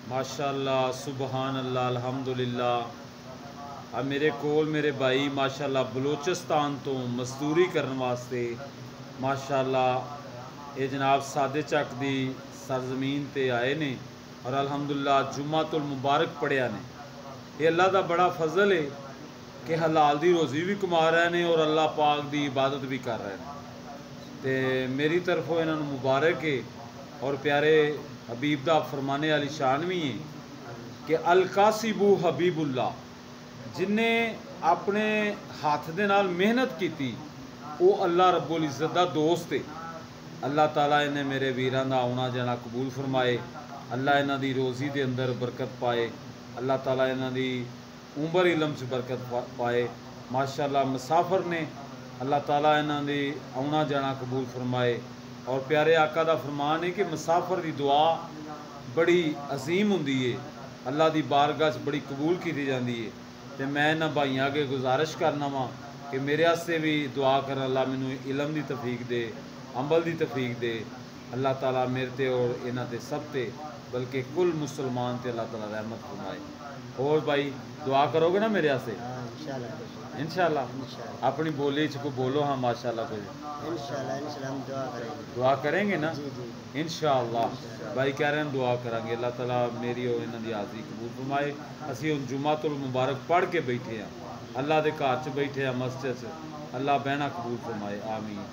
ماشاءاللہ سبحان اللہ الحمدللہ۔ اب میرے کول میرے بھائی ماشاءاللہ بلوچستان تو مزدوری کرنے واسطے ماشاءاللہ یہ جناب سادے چک دی سرزمین تے آئے نے اور الحمدللہ جمعۃ المبارک پڑھیا نے۔ یہ اللہ دا بڑا فضل ہے کہ حلال دی روزی بھی کما رہے ہیں اور اللہ پاک دی عبادت بھی کر رہے ہیں۔ تے میری طرفوں انہوں نے مبارک ہے اور پیارے حبیب دا فرمانے والی شان بھی ہے کہ القاسبو حبیب اللہ، جن نے اپنے ہاتھ دے نال محنت کیتی وہ اللہ رب العزت دا دوست ہے۔ اللہ تعالیٰ انہیں میرے ویران دا آنا جانا قبول فرمائے، اللہ انہاں دی روزی دے اندر برکت پائے، اللہ تعالیٰ انہاں دی عمر علم سے برکت پائے۔ ماشاءاللہ مسافر نے اللہ تعالیٰ انہاں دی آنا جانا قبول فرمائے۔ اور پیارے آقا دا فرمان ہے کہ مسافر دی دعا بڑی عظیم ہوندی ہے، اللہ دی بارگاہ سے بڑی قبول کی جاندی ہے۔ تے میں نہ بھائیاں آگے گزارش کرنا وا کہ میرے واسطے بھی دعا کرنا، اللہ مینوں علم دی توفیق دے، عمل دی توفیق دے۔ اللہ تعالیٰ میرے تے اور انہاں تے سب تے بلکہ کل مسلمان تے اللہ تعالیٰ رحمت فرمائے۔ اور بھائی دعا کرو گے نا میرے واسطے انشاءاللہ؟ اپنی بولی کو بولو ہاں ماشاءاللہ کوئی انشاءاللہ ہم دعا کریں گے۔ دعا کریں گے نا جی جی انشاءاللہ۔ بھائی کہہ رہے ہیں دعا کریں گے، اللہ تعالیٰ میری اور انہاں دی حاضری قبول فرمائے۔ اسی ہن جمعۃ المبارک پڑھ کے بیٹھے ہیں، اللہ دے گھر چ بیٹھے ہیں مسجد چ، اللہ بہنا قبول فرمائے، آمین۔